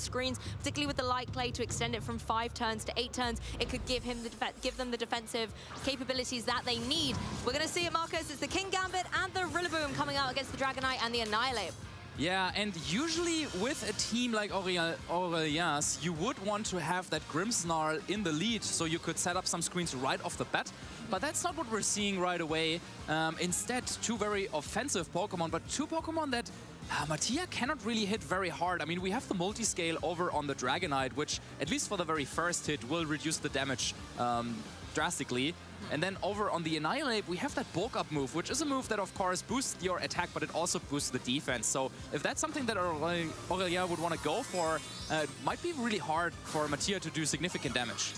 screens, particularly with the light clay to extend it from 5 turns to 8 turns. It could give them the defensive capabilities that they need. We're going to see it, Marcus. It's the King Gambit and the Rillaboom coming out against the Dragonite and the Annihilate. Yeah, and usually with a team like Aurelien's, you would want to have that Grimmsnarl in the lead so you could set up some screens right off the bat. But that's not what we're seeing right away. Instead, two very offensive Pokemon, but two Pokemon that Mattia cannot really hit very hard. I mean, we have the multi-scale over on the Dragonite, which, at least for the very first hit, will reduce the damage drastically. And then over on the Annihilate, we have that bulk up move, which is a move that, of course, boosts your attack, but it also boosts the defense. So if that's something that Aurelien would want to go for, it might be really hard for Mattia to do significant damage.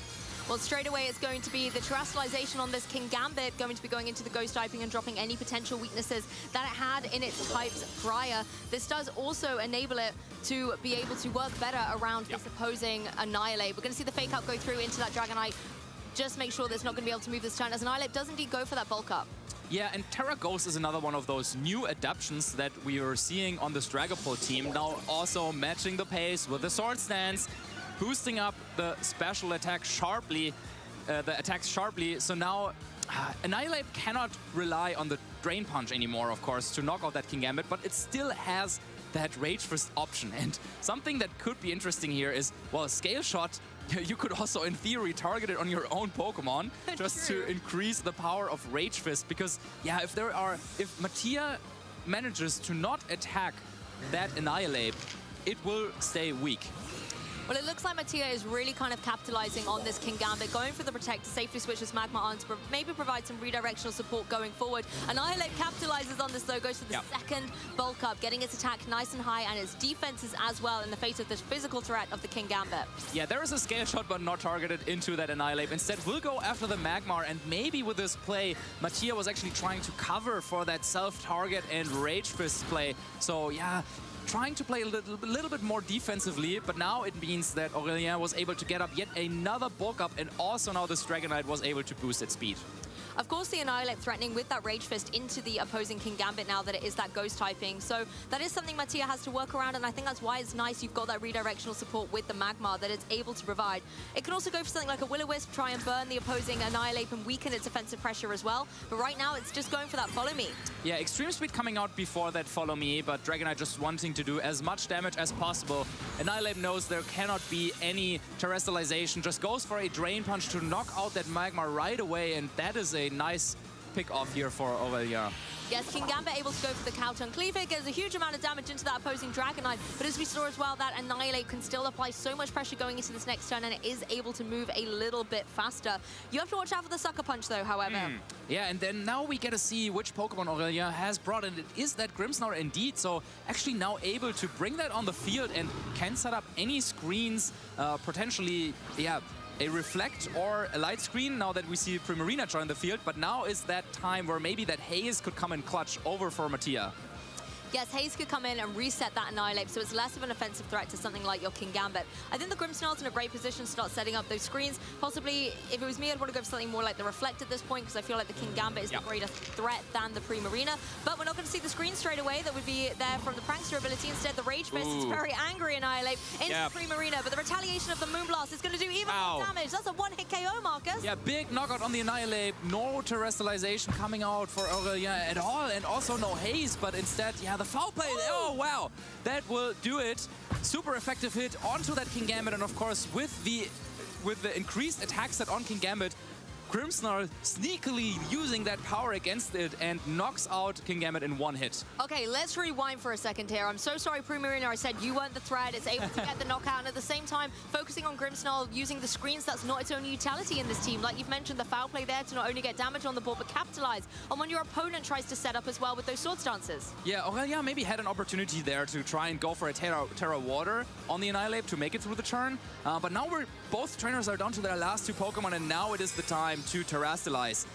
Well, straight away, it's going to be the Terrestrialization on this King Gambit, going to be going into the Ghost typing and dropping any potential weaknesses that it had in its types prior. This does also enable it to be able to work better around this opposing Annihilate. We're going to see the Fake Out go through into that Dragonite. Just make sure that it's not going to be able to move this turn, as Annihilate does indeed go for that bulk up. Yeah, and Terra Ghost is another one of those new adaptions that we are seeing on this Dragapult team. Now also matching the pace with the Sword Stance, boosting up the special attack sharply, the attacks sharply. So now Annihilate cannot rely on the Drain Punch anymore, of course, to knock out that King Gambit, but it still has that Rage Fist option. And something that could be interesting here is, well, Scale Shot, you could also, in theory, target it on your own Pokemon just to increase the power of Rage Fist. Because, yeah, if Mattia manages to not attack that Annihilate, it will stay weak. Well, it looks like Mattia is really kind of capitalizing on this King Gambit, going for the Protect to safely switch this Magma on to maybe provide some redirectional support going forward. Annihilate capitalizes on this, though, goes for the second bulk up, getting its attack nice and high and its defenses as well in the face of this physical threat of the King Gambit. Yeah, there is a Scale Shot, but not targeted into that Annihilate. Instead, we'll go after the Magmar, and maybe with this play, Mattia was actually trying to cover for that self-target and Rage Fist play. So, yeah, trying to play a little bit more defensively, but now it means that Aurelien was able to get up yet another bulk up, and also now this Dragonite was able to boost its speed. Of course, the Annihilate threatening with that Rage Fist into the opposing King Gambit now that it is that Ghost typing. So that is something Mattia has to work around, and I think that's why it's nice you've got that redirectional support with the Magmar that it's able to provide. It can also go for something like a Will-O-Wisp, try and burn the opposing Annihilate and weaken its offensive pressure as well. But right now, it's just going for that Follow Me. Yeah, Extreme Speed coming out before that Follow Me, but Dragonite just wanting to do as much damage as possible. Annihilate knows there cannot be any Terrestrialization, just goes for a Drain Punch to knock out that Magmar right away, and that is a nice pick off here for Aurelien. Yes, King Gambit able to go for the Cowton Cleave. It gets a huge amount of damage into that opposing Dragonite, but as we saw as well, that Annihilate can still apply so much pressure going into this next turn, and it is able to move a little bit faster. You have to watch out for the Sucker Punch, though, however. Yeah, and then now we get to see which Pokemon Aurelien has brought, and it is that Grimmsnarl indeed, so actually now able to bring that on the field and can set up any screens, potentially, yeah, a Reflect or a Light Screen now that we see Primarina join the field, but now is that time where maybe that Haze could come in clutch over for Mattia. Yes, Haze could come in and reset that Annihilate, so it's less of an offensive threat to something like your King Gambit. I think the Grimmsnarl's in a great position to start setting up those screens. Possibly, if it was me, I'd want to go for something more like the Reflect at this point, because I feel like the King Gambit is the greater threat than the Primarina. But we're not going to see the screen straight away that would be there from the Prankster ability. Instead, the Rage Fist is very angry Annihilate into the Primarina, but the retaliation of the Moonblast is going to do even more damage. That's a one-hit KO, Marcus. Yeah, big knockout on the Annihilate. No Terrestrialization coming out for Aurelien at all, and also no Haze, but instead, yeah, the foul play. Oh, wow. That will do it. Super effective hit onto that King Gambit, and of course, with the increased attack set on King Gambit, Grimmsnarl sneakily using that power against it and knocks out King Gambit in one hit. Okay, let's rewind for a second here. I'm so sorry, Primarina. I said you weren't the threat. It's able to get the knockout, and at the same time, focusing on Grimmsnarl, using the screens. That's not its only utility in this team. Like you've mentioned, the foul play there to not only get damage on the board, but capitalize on when your opponent tries to set up as well with those Sword Stances. Yeah, Aurelien maybe had an opportunity there to try and go for a Terra Water on the Annihilate to make it through the turn. But now both trainers are down to their last two Pokemon, and now it is the time to Terrestrialize.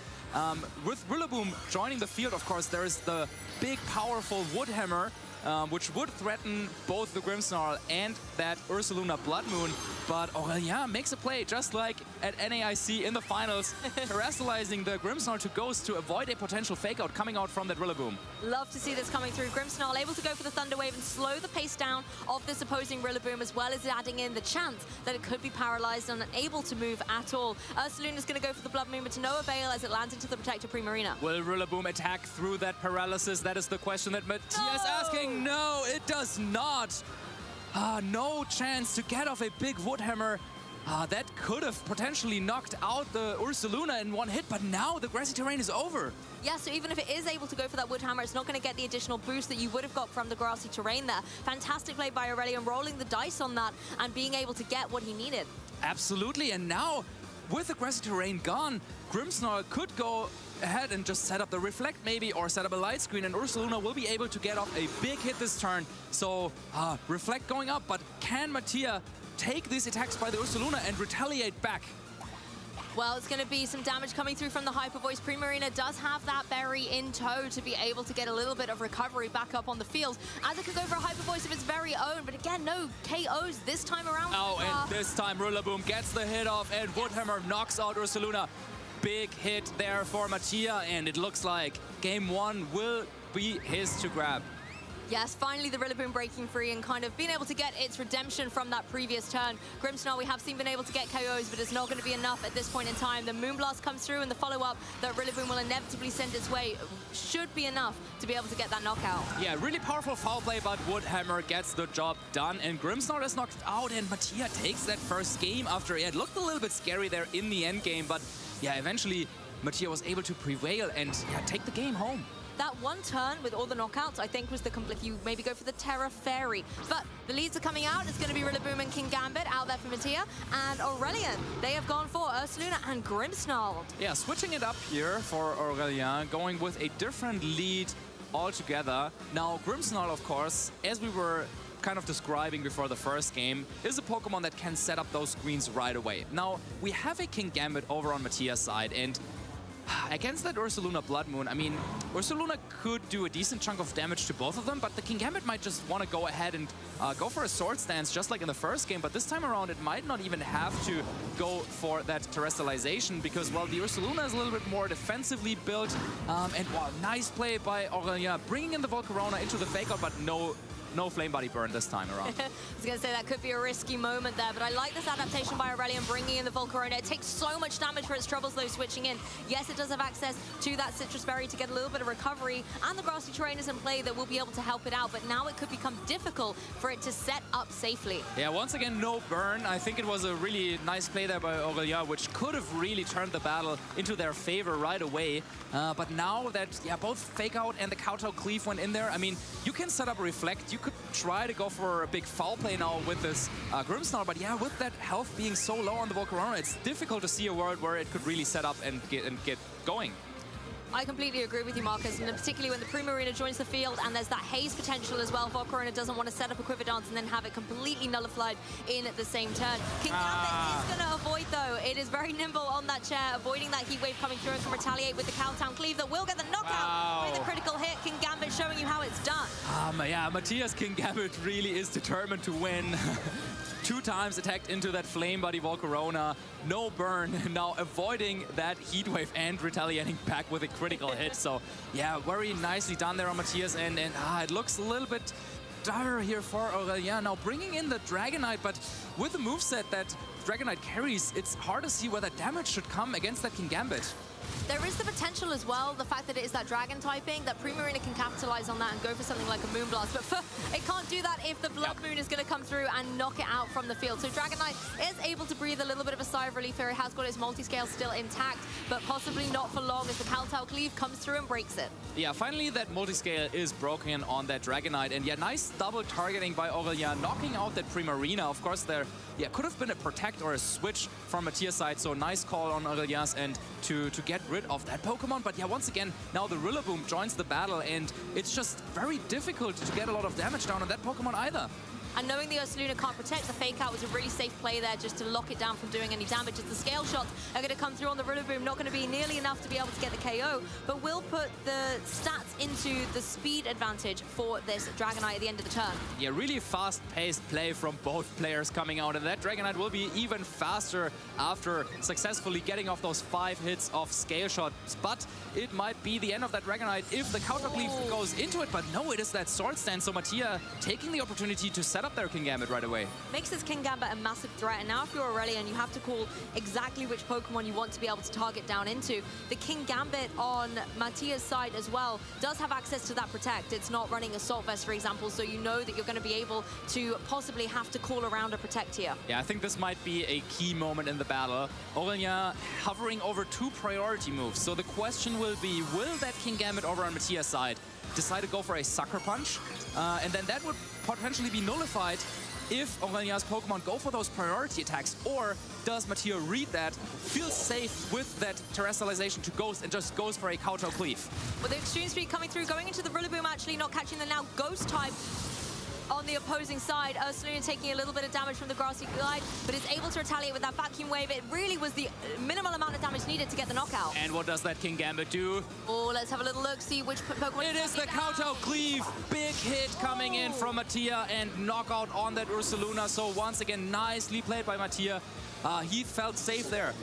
With Rillaboom joining the field, of course, there is the big, powerful Wood Hammer, which would threaten both the Grimmsnarl and that Ursaluna Blood Moon. But Aurelien makes a play just like at NAIC in the finals, terrestrializing the Grimmsnarl to Ghost to avoid a potential fake out coming out from that Rillaboom. Love to see this coming through. Grimmsnarl able to go for the Thunder Wave and slow the pace down of this opposing Rillaboom, as well as adding in the chance that it could be paralyzed and unable to move at all. Ursaluna's going to go for the Blood Moon, but to no avail as it lands into the Protector Primarina. Will Rillaboom attack through that paralysis? That is the question that Mattia is asking. No, it does not. No chance to get off a big Wood Hammer. That could have potentially knocked out the Ursaluna in one hit, but now the grassy terrain is over. Yeah, so even if it is able to go for that Wood Hammer, it's not going to get the additional boost that you would have got from the grassy terrain there. Fantastic play by Aurelien, rolling the dice on that and being able to get what he needed. Absolutely, and now with the grassy terrain gone, Grimmsnarl could go ahead and just set up the Reflect maybe, or set up a light screen, and Ursaluna will be able to get off a big hit this turn. So Reflect going up, but can Mattia take these attacks by the Ursaluna and retaliate back? Well, it's going to be some damage coming through from the Hyper Voice. Primarina does have that berry in tow to be able to get a little bit of recovery back up on the field, as it could go for a Hyper Voice of its very own. But again, no KOs this time around. Oh, and this time Rillaboom gets the hit off, and Woodhammer knocks out Ursaluna. Big hit there for Mattia, and it looks like game one will be his to grab. Yes, finally the Rillaboom breaking free and kind of being able to get its redemption from that previous turn. Grimmsnarl, we have seen been able to get KOs, but it's not going to be enough at this point in time. The Moonblast comes through, and the follow-up that Rillaboom will inevitably send its way should be enough to be able to get that knockout. Yeah, really powerful foul play, but Woodhammer gets the job done, and Grimmsnarl is knocked out, and Mattia takes that first game after it looked a little bit scary there in the end game, but yeah, eventually Mattia was able to prevail and take the game home. That one turn with all the knockouts, I think, was the complete. You maybe go for the Terra Fairy. But the leads are coming out. It's going to be Rillaboom and King Gambit out there for Mattia. And Aurelien, they have gone for Ursaluna and Grimmsnarl. Yeah, switching it up here for Aurelien, going with a different lead altogether. Now, Grimmsnarl, of course, as we were kind of describing before the first game, is a Pokemon that can set up those screens right away. Now, we have a King Gambit over on Mattia's side, and against that Ursaluna Blood Moon, I mean, Ursaluna could do a decent chunk of damage to both of them, but the King Gambit might just want to go ahead and go for a Sword Stance just like in the first game, but this time around it might not even have to go for that Terrestrialization because, well, the Ursaluna is a little bit more defensively built, and wow, nice play by Aurelien, bringing in the Volcarona into the Fake Out, but no Flame Body Burn this time around. I was going to say that could be a risky moment there, but I like this adaptation by Aurelien, bringing in the Volcarona. It takes so much damage for its troubles, though, switching in. Yes, it does have access to that Citrus Berry to get a little bit of recovery, and the grassy terrain is in play that will be able to help it out, but now it could become difficult for it to set up safely. Yeah, once again, no burn. I think it was a really nice play there by Aurelien, which could have really turned the battle into their favor right away. But now that, both Fake Out and the Kowtow Cleave went in there, I mean, you can set up a Reflect. You could try to go for a big foul play now with this Grimmsnarl, but yeah, with that health being so low on the Volcarona, it's difficult to see a world where it could really set up and get going. I completely agree with you, Marcus, and particularly when the Primarina joins the field and there's that haze potential as well. Volcarona doesn't want to set up a Quiver Dance and then have it completely nullified in the same turn. King Gambit is going to avoid, though. It is very nimble on that chair, avoiding that Heat Wave coming through and can retaliate with the Cowtown Cleave that will get the knockout with a critical hit. King Gambit showing you how it's done. Yeah, Mattia's King Gambit really is determined to win. 2 times attacked into that Flame Body Volcarona. No burn, now avoiding that Heat Wave and retaliating back with a critical hit. So yeah, very nicely done there on Mattia's end, and it looks a little bit dire here for Aurelien. Now bringing in the Dragonite, but with the moveset that Dragonite carries, it's hard to see where that damage should come against that King Gambit. There is the potential as well, the fact that it is that Dragon typing, that Primarina can capitalize on that and go for something like a Moonblast. But it can't do that if the Blood Moon is going to come through and knock it out from the field. So Dragonite is able to breathe a little bit of a sigh of relief here. It has got its multi-scale still intact, but possibly not for long as the Kowtow Cleave comes through and breaks it. Yeah, finally that multi-scale is broken on that Dragonite. And yeah, nice double targeting by Aurelien, knocking out that Primarina. Of course, there could have been a Protect or a Switch from Mattia's side. So nice call on Aurelien's end to get rid of that Pokemon. But yeah, once again, now the Rillaboom joins the battle, and it's just very difficult to get a lot of damage down on that Pokemon either. And knowing the Ursaluna can't protect, the fake out was a really safe play there just to lock it down from doing any damage, as the scale shots are going to come through on the Rillaboom. Not going to be nearly enough to be able to get the KO, but will put the stats into the speed advantage for this Dragonite at the end of the turn. Yeah, really fast-paced play from both players coming out, and that Dragonite will be even faster after successfully getting off those 5 hits of scale shots. But it might be the end of that Dragonite if the counter cleave goes into it. But no, it is that Sword Stance. So Mattia taking the opportunity to set up their Kingambit right away. Makes this Kingambit a massive threat. And now if you're Aurelien, you have to call exactly which Pokemon you want to be able to target down into. The Kingambit on Mattia's side as well does have access to that Protect. It's not running Assault Vest, for example, so you know that you're going to be able to possibly have to call around a Protect here. Yeah, I think this might be a key moment in the battle. Aurelien hovering over 2 priority moves. So the question will be, will that Kingambit over on Mattia's side decide to go for a Sucker Punch? And then that would potentially be nullified if Aurelien's Pokemon go for those priority attacks, or does Mattia read that, feel safe with that Terrestrialization to Ghost, and just goes for a Kowtow Cleave? With the Extreme Speed coming through, going into the Rillaboom, actually not catching the now Ghost type on the opposing side. Ursaluna taking a little bit of damage from the Grassy Glide, but is able to retaliate with that Vacuum Wave. It really was the minimal amount of damage needed to get the knockout. And what does that Kingambit do? Oh, let's have a little look, see which Pokemon... It is the Kowtow Cleave! Big hit coming in from Mattia, and knockout on that Ursaluna. So once again, nicely played by Mattia. He felt safe there.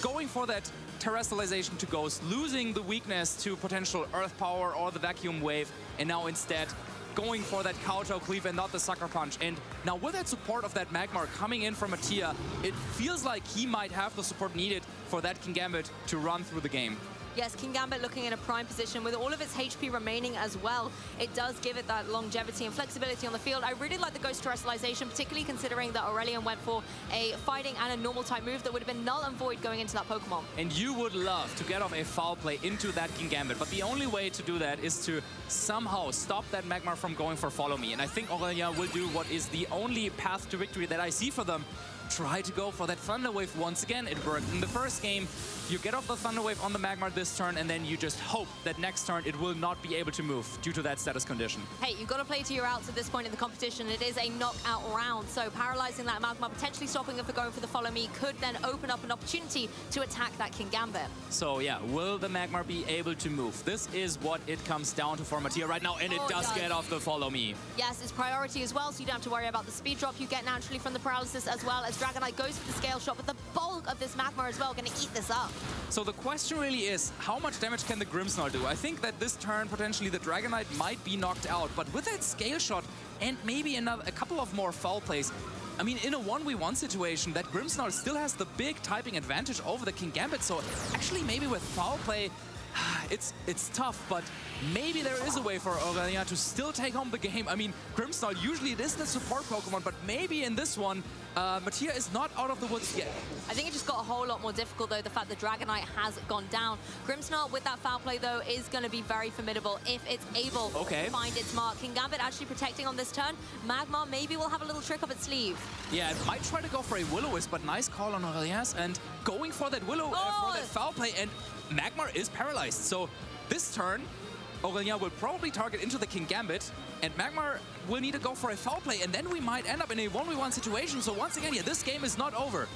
Going for that Terrestrialization to Ghost, losing the weakness to potential Earth Power or the Vacuum Wave, and now instead going for that Kowtow Cleave and not the Sucker Punch. And now with that support of that Magmar coming in from Mattia, it feels like he might have the support needed for that Kingambit to run through the game. Yes, Kingambit looking in a prime position with all of its HP remaining as well. It does give it that longevity and flexibility on the field. I really like the Ghost Terrestrialization, particularly considering that Aurelien went for a fighting and a normal type move that would have been null and void going into that Pokemon. And you would love to get off a foul play into that Kingambit, but the only way to do that is to somehow stop that Magmar from going for Follow Me. And I think Aurelien will do what is the only path to victory that I see for them. Try to go for that Thunder Wave once again. It worked in the first game. You get off the Thunder Wave on the Magmar this turn, and then you just hope that next turn it will not be able to move due to that status condition. Hey, you've got to play to your outs at this point in the competition. It is a knockout round, so paralyzing that Magmar, potentially stopping it for going for the Follow Me, could then open up an opportunity to attack that Kingambit. So yeah, will the Magmar be able to move? This is what it comes down to for Mattia right now, and it does get off the Follow Me. Yes, it's priority as well, so you don't have to worry about the speed drop you get naturally from the paralysis, as well as Dragonite goes for the scale shot, but the bulk of this Magmar as well going to eat this up. So the question really is, how much damage can the Grimmsnarl do? I think that this turn, potentially the Dragonite might be knocked out, but with that scale shot and maybe a couple of more foul plays, I mean, in a 1v1 situation, that Grimmsnarl still has the big typing advantage over the Kingambit, so actually maybe with foul play, it's tough, but maybe there is a way for Aurelien to still take home the game. I mean, Grimmsnarl, usually it is the support Pokemon, but maybe in this one, Mattia is not out of the woods yet. I think it just got a whole lot more difficult, though, the fact that Dragonite has gone down. Grimmsnarl, with that foul play, though, is going to be very formidable if it's able to find its mark. Kingambit actually protecting on this turn. Magmar maybe will have a little trick up its sleeve. Yeah, it might try to go for a Will-O-Wisp, but nice call on Aurelien's, and going for that for that foul play, and Magmar is paralyzed. So this turn, Aurelien will probably target into the Kingambit, and Magmar will need to go for a foul play, and then we might end up in a 1v1 situation. So once again, yeah, this game is not over.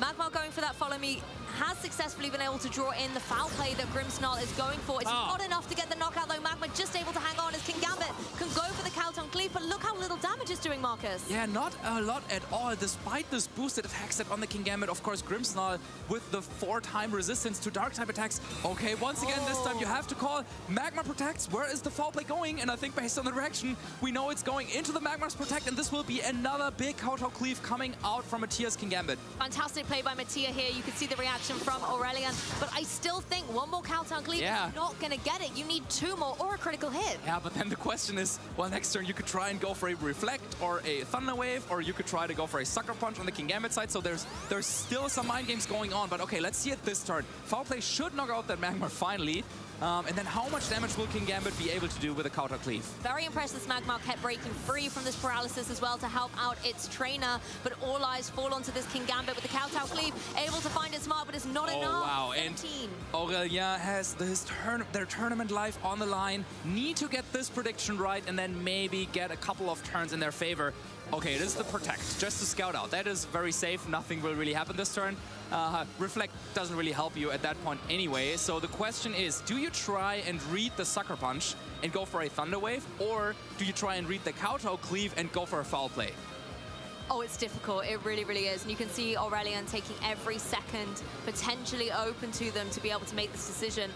Magmar going for that Follow Me, has successfully been able to draw in the foul play that Grimmsnarl is going for. It's not enough to get the knockout, though. Magmar just able to hang on as Kingambit can go for the Kowtow Cleave, but look how little damage it's doing, Marcus. Yeah, not a lot at all, despite this boosted attack set on the Kingambit. Of course, Grimmsnarl with the 4-time resistance to Dark-type attacks. Okay, once again, this time you have to call. Magmar protects. Where is the foul play going? And I think based on the direction, we know it's going into the Magmar's protect, and this will be another big Kowtow Cleave coming out from Mattia's Kingambit. Fantastic play by Mattia here. You can see the reaction from Aurelien, but I still think one more Kowtow Cleave is not going to get it. You need 2 more or a critical hit. Yeah, but then the question is, well, next turn you could try and go for a Reflect or a Thunder Wave, or you could try to go for a Sucker Punch on the Kingambit side. So there's still some mind games going on, but okay, let's see it this turn. Foul play should knock out that Magmar finally. And then how much damage will Kingambit be able to do with a Kowtow Cleave? Very impressed this Magmar kept breaking free from this paralysis as well to help out its trainer, but all eyes fall onto this Kingambit with the Kowtow Cleave, able to find its mark, but it's not enough. Wow, 17. And Aurelien has their tournament life on the line. Need to get this prediction right and then maybe get a couple of turns in their favor. Okay, it is the protect, just to scout out. That is very safe. Nothing will really happen this turn. Reflect doesn't really help you at that point anyway. So the question is, do you try and read the Sucker Punch and go for a Thunder Wave? Or do you try and read the Kowtow Cleave and go for a foul play? Oh, it's difficult. It really, really is. And you can see Aurelien taking every second potentially open to them to be able to make this decision.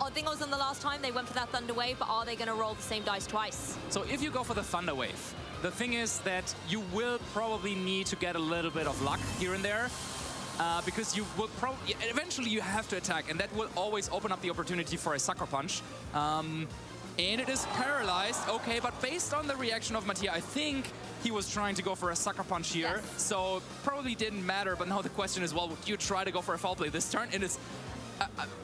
I think it was on the last time they went for that Thunder Wave, but are they going to roll the same dice twice? So if you go for the Thunder Wave, the thing is that you will probably need to get a little bit of luck here and there. Because you will probably, eventually you have to attack, and that will always open up the opportunity for a Sucker Punch. And it is paralyzed, okay, but based on the reaction of Mattia, I think he was trying to go for a Sucker Punch here, yes. So probably didn't matter, but now the question is, well, would you try to go for a foul play this turn? And it's,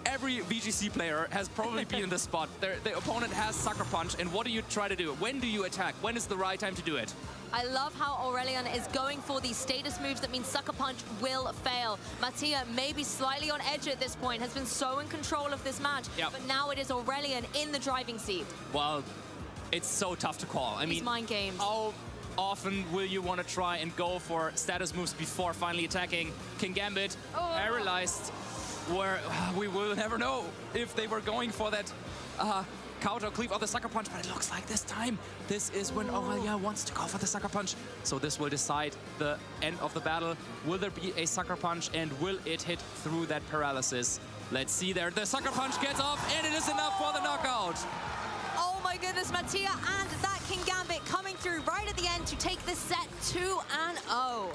every VGC player has probably been in this spot. The opponent has Sucker Punch, and what do you try to do? When do you attack? When is the right time to do it? I love how Aurelien is going for these status moves that means Sucker Punch will fail. Mattia, maybe slightly on edge at this point, has been so in control of this match, yep. But now it is Aurelien in the driving seat. Well, it's so tough to call. I mean, mind games. How often will you want to try and go for status moves before finally attacking? Kingambit, paralyzed, where we will never know if they were going for that Kowtow Cleave or the Sucker Punch, but it looks like this time, this is when Aurelien wants to go for the Sucker Punch. So this will decide the end of the battle. Will there be a Sucker Punch, and will it hit through that paralysis? Let's see there. The Sucker Punch gets off, and it is enough for the knockout. Oh my goodness, Mattia and that Kingambit coming through right at the end to take this set 2-0.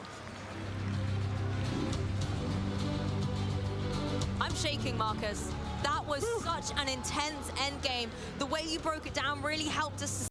I'm shaking, Marcus. That was such an intense endgame. The way you broke it down really helped us